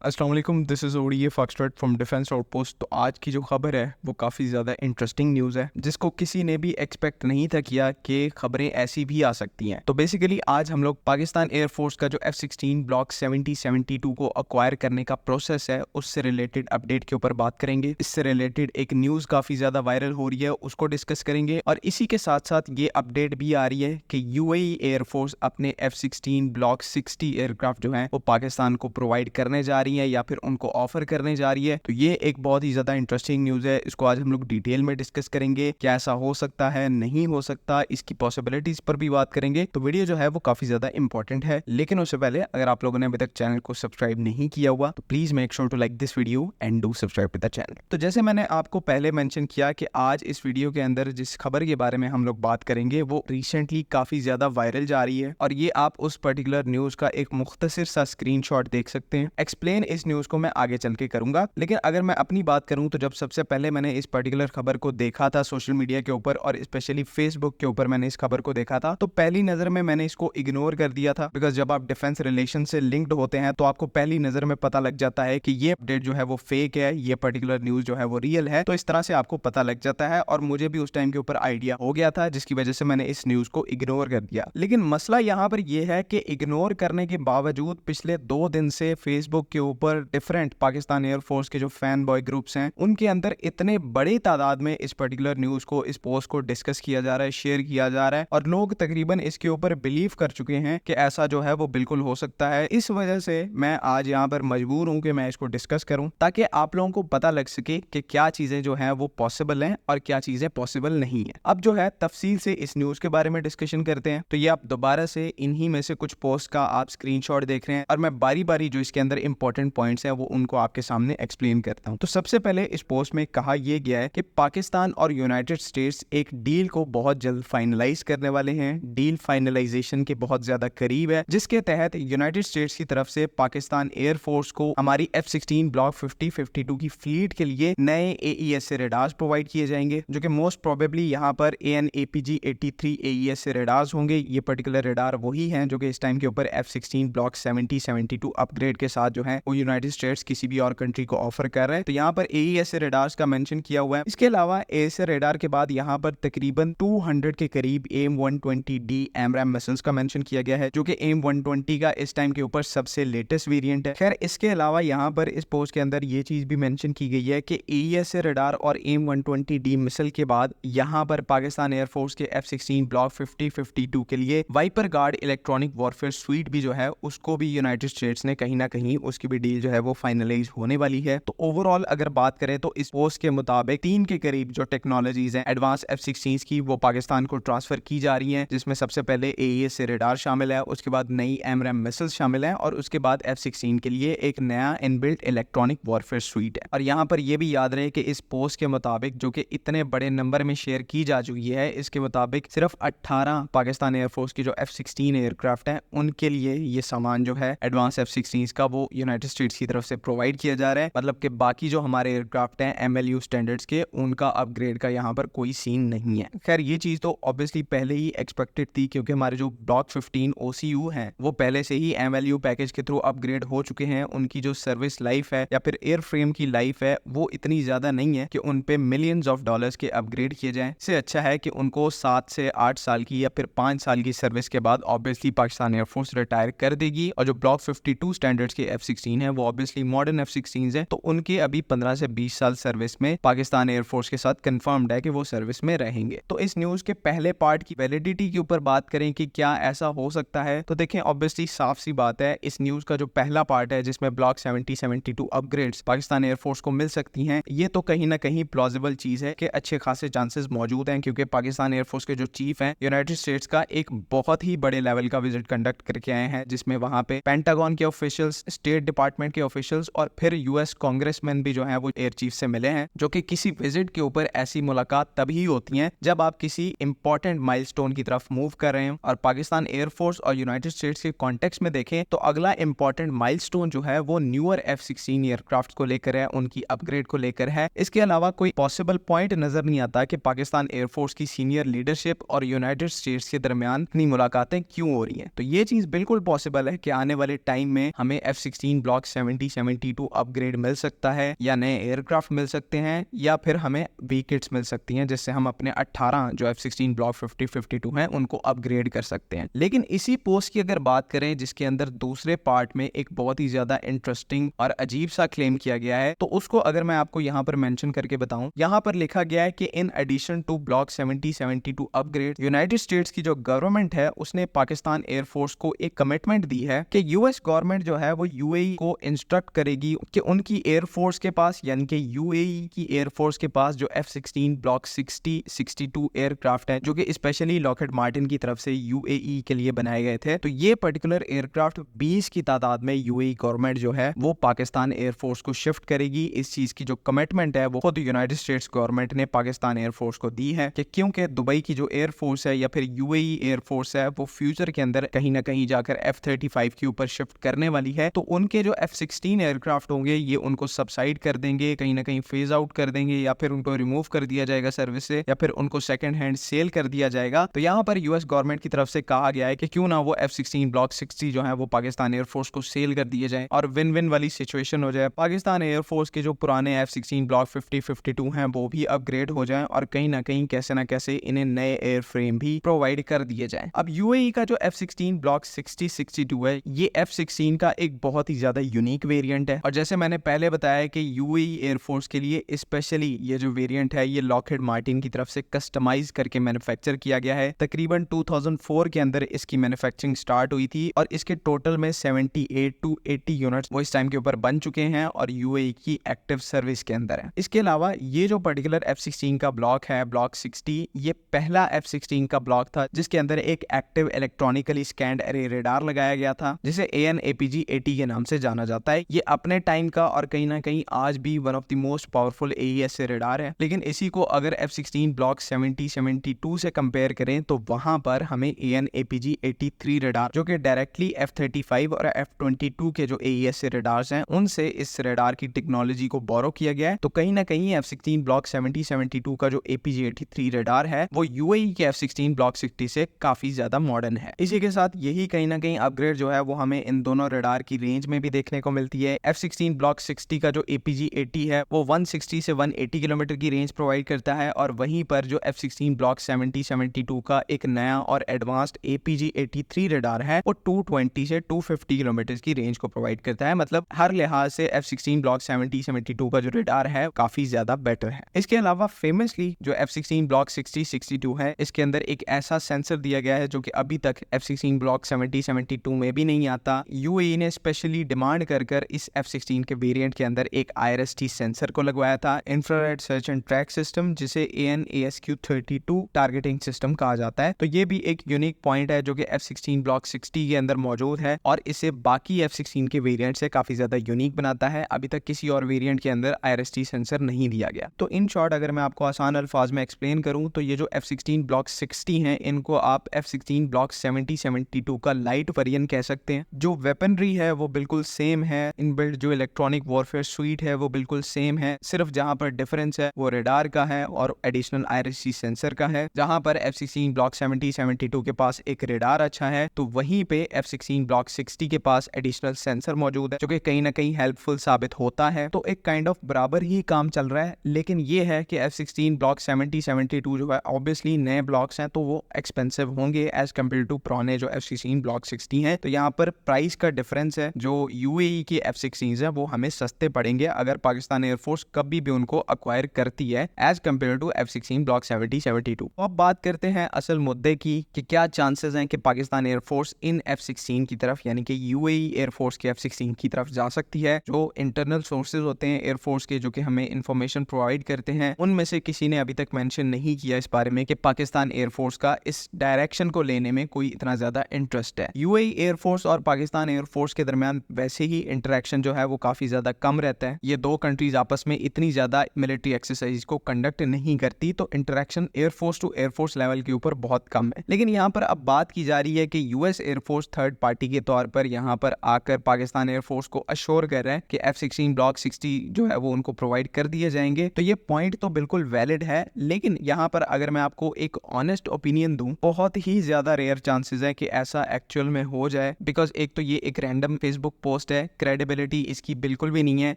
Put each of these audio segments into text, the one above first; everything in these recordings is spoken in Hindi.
अस्सलाम वालेकुम, this is ODA foxtrot from defence outpost. तो आज की जो खबर है वो काफ़ी ज़्यादा इंटरेस्टिंग न्यूज़ है, जिसको किसी ने भी एक्सपेक्ट नहीं था किया कि खबरें ऐसी भी आ सकती हैं। तो बेसिकली आज हम लोग पाकिस्तान एयरफोर्स का जो F-16 ब्लॉक 70-72 को अक्वायर करने का प्रोसेस है, उससे रिलेटेड अपडेट के ऊपर बात करेंगे। इससे रिलेटेड एक न्यूज़ काफ़ी ज़्यादा वायरल हो रही है, उसको डिस्कस करेंगे। और इसी के साथ साथ ये अपडेट भी आ रही है कि यूएई एयरफोर्स अपने F-16 ब्लॉक 60 एयरक्राफ्ट जो हैं वो पाकिस्तान को प्रोवाइड करने जा रही है या फिर उनको ऑफर करने जा रही है। तो ये एक बहुत ही ज्यादा इंटरेस्टिंग न्यूज़ है, इसको आज हम लोग डिटेल में डिस्कस करेंगे। क्या ऐसा हो सकता है, नहीं हो सकता, इसकी पॉसिबिलिटीज पर भी बात करेंगे। तो वीडियो जो है वो काफी ज्यादा इंपॉर्टेंट है, लेकिन उससे पहले अगर आप लोगों ने अभी तक चैनल को सब्सक्राइब नहीं किया हुआ तो please make sure to like this video and do subscribe to the channel. तो जैसे मैंने आपको पहले मेंशन किया कि आज इस वीडियो के अंदर जिस खबर के बारे में हम लोग बात करेंगे वो रिसेंटली काफी ज्यादा वायरल जा रही है, और ये आप उस पर्टिकुलर न्यूज का एक मुख्तसर सा स्क्रीनशॉट देख सकते हैं। एक्सप्लेन इस न्यूज को मैं आगे चल के करूंगा, लेकिन अगर मैं अपनी बात करूं तो जब सबसे पहले मैंने इस पर्टिकुलर खबर को देखा था सोशल मीडिया के ऊपर और स्पेशली फेसबुक के ऊपर मैंने इस खबर को देखा था, तो पहली नजर में मैंने इसको इग्नोर कर दिया था। बिकॉज जब आप डिफेंस रिलेशन से लिंक्ड होते हैं तो आपको पहली नजर में पता लग जाता है कि ये अपडेट जो है वो फेक है, ये पर्टिकुलर न्यूज जो है वो रियल है। तो इस तरह से आपको पता लग जाता है, और मुझे भी उस टाइम के ऊपर आइडिया हो गया था, जिसकी वजह से मैंने इस न्यूज को इग्नोर कर दिया। लेकिन मसला यहाँ पर यह है कि इग्नोर करने के बावजूद पिछले 2 दिन से फेसबुक के ऊपर डिफरेंट पाकिस्तान एयरफोर्स के जो फैन बॉय ग्रुप्स हैं उनके अंदर इतने बड़े तादाद में इस पर्टिकुलर न्यूज को, इस पोस्ट को डिस्कस किया जा रहा है, शेयर किया जा रहा है, और लोग तकरीबन इसके ऊपर बिलीव कर चुके हैं कि ऐसा जो है वो बिल्कुल हो सकता है। इस वजह से मैं आज यहाँ पर मजबूर हूँ कि मैं इसको डिस्कस करूँ, ताकि आप लोगों को पता लग सके कि क्या चीजें जो है वो पॉसिबल हैं और क्या चीजें पॉसिबल नहीं है। अब जो है तफसील से इस न्यूज के बारे में डिस्कशन करते हैं। तो ये आप दोबारा से इन्हीं में से कुछ पोस्ट का आप स्क्रीनशॉट देख रहे हैं, और मैं बारी बारी जो इसके अंदर इंपॉर्टेंट पॉइंट्स हैं वो उनको आपके सामने एक्सप्लेन करता हूं। तो सबसे पहले इस पोस्ट में कहा यह गया है कि पाकिस्तान और यूनाइटेड स्टेट्स एक डील को बहुत जल्द फाइनलाइज करने वाले हैं। डील फाइनलाइजेशन के बहुत ज्यादा करीब है, जिसके तहत यूनाइटेड स्टेट्स की तरफ से पाकिस्तान एयरफोर्स को हमारी F-16 ब्लॉक 50-52 की फ्लीट के लिए नए AES से रेडार्स प्रोवाइड किए जाएंगे, जो कि मोस्ट प्रोबेबली यहाँ पर AN/APG 83 AES से रेडार्स होंगे। ये पर्टिकुलर रेडार वही हैं जो कि इस टाइम के ऊपर F-16 ब्लॉक 70-72 अपग्रेड के साथ जो है वो यूनाइटेड स्टेट्स किसी भी और कंट्री को ऑफर कर रहे हैं। तो यहाँ पर AES रेडार्स का मेंशन किया हुआ है। इसके अलावा AES रेडार के बाद यहाँ पर तकरीबन 200 के करीब AIM-120D AMRAAM मिसाइल्स का मेंशन किया गया है, जो कि AIM-120 का इस टाइम के ऊपर सबसे लेटेस्ट वेरिएंट है। खैर, इसके अलावा यहाँ पर इस पोस्ट के अंदर ये चीज भी मेंशन की गई है कि AES रेडार और AIM-120D मिसाइल के बाद यहाँ पर पाकिस्तान एयरफोर्स के F-16 ब्लॉक 50-52 के लिए viper guard electronic warfare suite भी जो है उसको भी यूनाइटेड स्टेट्स ने कहीं ना कहीं उसकी भी डील जो है वो फाइनलाइज होने वाली है। तो ओवरऑल अगर बात करें तो इस पोस्ट के मुताबिक 3 के करीब जो टेक्नोलॉजीज हैं एडवांस F-16 की, वो पाकिस्तान को ट्रांसफर की जा रही हैं, जिसमें सबसे पहले AES से रेडार शामिल है, उसके बाद नई AMRAAM मिसाइल्स शामिल है, और उसके बाद F-16 के लिए एक नया इनबिल्ट इलेक्ट्रॉनिक वॉरफेयर स्वीट है। और यहाँ पर यह भी याद रहे कि इस पोस्ट के मुताबिक, जो कि इतने बड़े नंबर में शेयर की जा चुकी है, इसके मुताबिक सिर्फ 18 पाकिस्तान एयरफोर्स की जो F-16 एयरक्राफ्ट है उनके लिए ये सामान जो है एडवांस F-16 का वो यूनाइटेड स्टेट्स की तरफ से प्रोवाइड किया जा रहा है। मतलब कि बाकी जो हमारे एयरक्राफ्ट हैं MLU स्टैंडर्ड्स के, उनका अपग्रेड का यहाँ पर कोई सीन नहीं है। खैर, ये चीज तो ऑब्वियसली पहले ही एक्सपेक्टेड थी, क्योंकि हमारे जो ब्लॉक 15 OCU हैं वो पहले से ही MLU पैकेज के थ्रू अपग्रेड हो चुके हैं। उनकी जो सर्विस लाइफ है या फिर एयर फ्रेम की लाइफ है वो इतनी ज्यादा नहीं है कि उन पे मिलियंस ऑफ डॉलर्स के अपग्रेड किए जाएं। इससे अच्छा है कि उनको 7 से 8 साल की या फिर 5 साल की सर्विस के बाद ऑब्वियसली पाकिस्तान एयरफोर्स रिटायर कर देगी, और जो ब्लॉक 52 स्टैंडर्ड्स के F-16 है वो ऑब्वियसली मॉडर्न F-16 है, तो उनके अभी 15 से 20 साल सर्विस में पाकिस्तान एयरफोर्स के साथ कंफर्म्ड है कि वो सर्विस में रहेंगे। तो इस न्यूज के पहले पार्ट की वैलिडिटी के ऊपर बात करें कि क्या ऐसा हो सकता है, तो देखें ऑब्वियसली साफ सी बात है, इस न्यूज का जो पहला पार्ट है जिसमें ब्लॉक 70-72 अपग्रेड्स पाकिस्तान एयरफोर्स को मिल सकती हैं, ये तो कहीं ना कहीं प्लॉजिबल चीज है कि अच्छे खासे चांसेस मौजूद हैं, क्योंकि पाकिस्तान एयरफोर्स के जो चीफ हैं यूनाइटेड स्टेट्स का एक बहुत ही बड़े लेवल का विजिट कंडक्ट करके आए हैं, जिसमें वहां पे पेंटागन के ऑफिशियल्स, स्टेट डिपार्टमेंट के ऑफिशियल्स और फिर US कांग्रेसमैन भी जो है वो एयर चीफ से मिले हैं। जो कि किसी विजिट के ऊपर ऐसी मुलाकात तभी होती है जब आप किसी इंपॉर्टेंट माइलस्टोन की तरफ मूव कर रहे हो, और पाकिस्तान एयरफोर्स और यूनाइटेड स्टेट्स के कॉन्टेक्स्ट में देखें तो अगला इंपॉर्टेंट माइलस्टोन जो है वो न्यूअर F-16 एयरक्राफ्ट को लेकर है, उनकी अपग्रेड को लेकर है। इसके अलावा कोई पॉसिबल पॉइंट नजर नहीं आता कि पाकिस्तान एयरफोर्स की सीनियर लीडरशिप और यूनाइटेड स्टेट्स के दरमियान इतनी मुलाकातें क्यों हो रही हैं। तो ये चीज बिल्कुल पॉसिबल है कि आने वाले टाइम में हमें F-16 ब्लॉक 70-72 अपग्रेड मिल सकता है, या नए एयरक्राफ्ट मिल सकते हैं, या फिर हमें वी किट्स मिल सकती हैं जिससे हम अपने 18 जो F-16 ब्लॉक 50-52 हैं उनको अपग्रेड कर सकते हैं। लेकिन इसी पोस्ट की अगर बात करें जिसके अंदर दूसरे पार्ट में एक बहुत ही ज्यादा इंटरेस्टिंग और अजीब सा क्लेम किया गया है, तो उसको अगर मैं आपको यहाँ पर मेंशन करके बताऊं, यहाँ पर लिखा गया है कि in addition to block 70-72 upgrade, United States की जो गवर्नमेंट है उसने पाकिस्तान एयरफोर्स को एक कमिटमेंट दी है कि यूएस गवर्नमेंट जो है वो यूएई को इंस्ट्रक्ट करेगी कि उनकी एयरफोर्स के पास, यानी कि यूएई की एयरफोर्स के पास जो F-16 ब्लॉक 60-62 एयरक्राफ्ट है जो कि स्पेशली लॉकहीड मार्टिन की तरफ से यूएई के लिए बनाए गए थे, तो ये पर्टिकुलर एयरक्राफ्ट 20 की तादाद में यूएई गवर्नमेंट जो है वो पाकिस्तान एयरफोर्स को शिफ्ट करेगी। इस चीज की जो कमिटमेंट है वो खुद यूनाइटेड स्टेट्स गवर्नमेंट ने पाकिस्तान एयरफोर्स को दी है कि क्योंकि दुबई की जो एयरफोर्स है या फिर यूएई एयरफोर्स है वो फ्यूचर के अंदर कहीं ना कहीं जाकर F-35 के ऊपर शिफ्ट करने वाली है, तो उनके जो F-16 एयरक्राफ्ट होंगे ये उनको सबसाइड कर देंगे, कहीं ना कहीं फेज आउट कर देंगे, या फिर उनको रिमूव कर दिया जाएगा सर्विस से, या फिर उनको सेकंड हैंड सेल कर दिया जाएगा। तो यहाँ पर यूएस गवर्नमेंट की तरफ से कहा गया है कि क्यों ना वो F-16 ब्लॉक 60 जो है वो पाकिस्तान एयरफोर्स को सेल कर दिए जाए और विन विन वाली सिचुएशन हो जाए। पाकिस्तान एयरफोर्स के जो पुराने F-16 ब्लॉक 50-52 हैं वो भी अपग्रेड हो जाएं और कहीं ना कहीं कैसे ना कैसे इन्हें नए एयर फ्रेम भी प्रोवाइड कर दिए जाएं। अब यूएई का जो F-16 ब्लॉक 60-62 है ये F-16 का एक बहुत ही ज्यादा यूनिक वेरिएंट है, और जैसे मैंने पहले बताया कि यूएई एयरफोर्स के लिए स्पेशली ये जो वेरिएंट है ये लॉकहीड मार्टिन की तरफ से कस्टमाइज करके मैन्युफैक्चर किया गया है। तकरीबन 2004 के अंदर इसकी मैन्युफैक्चरिंग स्टार्ट हुई थी और इसके टोटल में 78 to 80 यूनिट्स वो इस टाइम के ऊपर बन चुके हैं और यूएई की एक्टिव सर्विस के अंदर है। इसके अलावा ये जो पर्टिकुलर F-16 का ब्लॉक है ब्लॉक 60, ये पहला F-16 का ब्लॉक था जिसके अंदर एक active electronically scanned array radar लगाया गया था जिसे AN/APG-80 के नाम से जाना जाता है। ये अपने टाइम का और कहीं ना कहीं आज भी one of the most powerful AES radar है, लेकिन इसी को अगर F-16 ब्लॉक 70-72 से कंपेयर करें तो वहां पर हमें AN/APG-83 रेडार जो कि डायरेक्टली F-35 और F-22 के जो AES रेडार्स हैं उनसे इस रेडार की टेक्नोलॉजी को बोरो किया गया है। तो कहीं ना कहीं F-16 ब्लॉक 70-72 का जो APG-83 रेडार है वो यूएई के F-16 ब्लॉक 60 से काफी ज्यादा मॉडर्न है। इसी के साथ यही कहीं ना कहीं अपग्रेड जो है वो हमें इन दोनों रेडार की रेंज में भी देखने को मिलती है। F-16 ब्लॉक 60 का जो APG-80 है वो 160 से 180 किलोमीटर की रेंज प्रोवाइड करता है, और वहीं पर जो F-16 ब्लॉक 70-72 का एक नया और एडवांस्ड APG-83 रेडार है वो 220 से 250 किलोमीटर की रेंज को प्रोवाइड करता है। मतलब हर लिहाज से F-16 ब्लॉक 70-72 का जो रेडार है काफी ज्यादा बेटर है। इसके अलावा फेमसली जो F-16 ब्लॉक 60-62 है इसके अंदर एक ऐसा सेंसर दिया गया है जो कि अभी तक F-16 ब्लॉक 70-72 में भी नहीं आता। यूएई ने स्पेशली डिमांड कर इस F-16 के वेरिएंट के अंदर एक IRST सेंसर को लगवाया था, infrared search and track system, जिसे AN/ASQ-32 टारगेटिंग सिस्टम कहा जाता है। तो ये भी एक यूनिक पॉइंट है जो कि F-16 ब्लॉक 60 के अंदर मौजूद है और इसे बाकी F-16 के वेरिएंट से काफी ज्यादा यूनिक बनाता है। अभी तक किसी और वेरिएंट के अंदर IRST सेंसर नहीं दिया गया। तो इन शॉर्ट अगर मैं आपको आसान अल्फाज में एक्सप्लेन करूं तो ये जो F-16 ब्लॉक 60 है इनको आप F-16 ब्लॉक 70-72 का लाइट वेरिएंट कह सकते हैं। जो वेपनरी है वो बिल्कुल सेम है, इनबिल्ट जो इलेक्ट्रॉनिक वॉरफेयर सुइट है वो बिल्कुल सेम है, सिर्फ जहां पर डिफरेंस है वो रेडार का है और एडिशनल IRST सेंसर का है। जहां पर F-16 ब्लॉक 70-72 के पास एक रेडार अच्छा है तो वहीं पे F-16 ब्लॉक 60 के पास एडिशनल सेंसर मौजूद है जो कि कहीं ना कहीं हेल्पफुल साबित होता है। तो एक काइंड ऑफ बराबर ही काम चल रहा है, लेकिन ये है कि F-16 ब्लॉक 70-72 जो है ऑब्वियसली नए ब्लॉक्स हैं तो वो एक्सपेंसिव होंगे एज कम्पेयर टू पुराने जो F-16 ब्लॉक 60 हैं। तो यहाँ पर प्राइस का डिफरेंस है, जो यूएई के F-16 है वो हमें सस्ते पड़ेंगे अगर पाकिस्तान एयरफोर्स कभी भी उनको अक्वायर करती है as compare to F-16 block 70-72। अब बात करते हैं असल मुद्दे की कि क्या चांसेस हैं कि पाकिस्तान एयरफोर्स इन F-16 की तरफ यानी कि यूएई एयरफोर्स के F-16 की तरफ जा सकती है। जो इंटरनल सोर्सेज होते हैं एयरफोर्स के जो कि हमें इंफॉर्मेशन प्रोवाइड करते हैं उनमें से किसी ने अभी तक मेंशन नहीं किया इस बारे में कि पाकिस्तान एयरफोर्स का इस डायरेक्शन को लेने में कोई इतना ज्यादा इंटरेस्ट है। यूएई एयरफोर्स और पाकिस्तान एयरफोर्स के दरमियान वैसे ही इंटरेक्शन जो है वो काफी ज्यादा कम रहता है। ये दो कंट्रीज आपस में इतनी ज्यादा मिलिट्री एक्सरसाइज को कंडक्ट नहीं करती, तो interaction air force to air force level के ऊपर बहुत कम है। लेकिन यहाँ पर अब बात की जा रही है कि यूएस एयरफोर्स थर्ड पार्टी के तौर पर यहाँ पर आकर पाकिस्तान एयरफोर्स को अश्योर कर रहा है कि F-16 ब्लॉक 60 जो है वो उनको प्रोवाइड कर दिए जाएंगे। तो ये पॉइंट तो बिल्कुल वैलिड है, लेकिन यहाँ पर अगर मैं आपको एक ऑनेस्ट ओपिनियन दूं बहुत ही ज्यादा रेयर चांसेस है कि ऐसा एक्चुअल में हो जाए, बिकॉज एक तो ये एक रैंडम फेसबुक पोस्ट पोस्ट है, क्रेडिबिलिटी इसकी बिल्कुल भी नहीं है।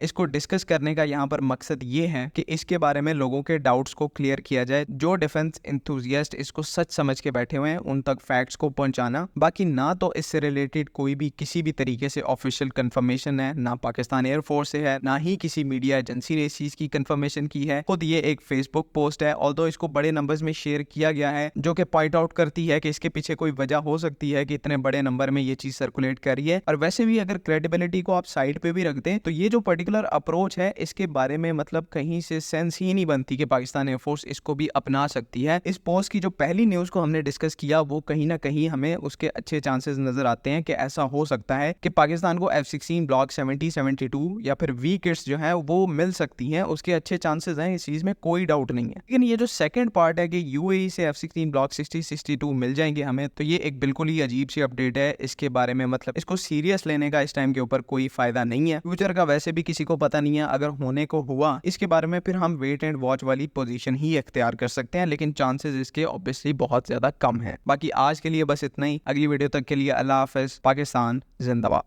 इसको डिस्कस करने का यहाँ पर मकसद ये है कि इसके बारे में लोगों के डाउट्स को क्लियर किया जाए। जो डिफेंस एंथुसियास्ट इसको सच समझ के बैठे हुए हैं उन तक फैक्ट्स को पहुंचाना। बाकी ना तो इससे रिलेटेड कोई भी किसी भी तरीके से ऑफिशियल कंफर्मेशन है, ना पाकिस्तान एयरफोर्स से है, ना ही किसी मीडिया एजेंसी ने इस चीज की कंफर्मेशन की है। खुद ये एक फेसबुक पोस्ट है, ऑल्दो इसको बड़े नंबर्स में शेयर किया गया है, जो कि पॉइंट आउट करती है कि इसके पीछे कोई वजह हो सकती है कि इतने बड़े नंबर में ये चीज सर्कुलेट कर रही है। और वैसे भी अगर क्रेडिबिलिटी को आप साइड पे भी रख दें तो ये जो पर्टिकुलर अप्रोच है इसके बारे में मतलब कहीं से सेंस ही नहीं बनती कि पाकिस्तान एयरफोर्स इसको भी अपना सकती है। इस पोस्ट की जो पहली न्यूज को हमने डिस्कस किया वो कहीं ना कहीं हमें उसके अच्छे चांसेस नजर आते हैं कि ऐसा हो सकता है कि पाकिस्तान को F-16 ब्लॉक 70, 72 या फिर वी किट्स जो है वो मिल सकती हैं। उसके अच्छे चांसेस हैं, इस चीज में कोई डाउट नहीं है। लेकिन ये जो सेकंड पार्ट है कि UAE से F-16 ब्लॉक 60, 62 मिल जाएंगे हमें, तो ये एक बिल्कुल ही अजीब सी अपडेट है। इसके बारे में मतलब इसको सीरियस लेने का इस टाइम के ऊपर कोई फायदा नहीं है। फ्यूचर का वैसे भी किसी को पता नहीं है, अगर होने को हुआ इसके बारे में फिर हम वेट एंड वॉच वाली पोजीशन ही इख्तियार कर सकते हैं, लेकिन चांसेस इसके ऑब्वियसली बहुत ज्यादा कम है। बाकी आज के लिए बस इतना ही। अगली वीडियो तक के लिए अल्लाह हाफिज। पाकिस्तान जिंदाबाद।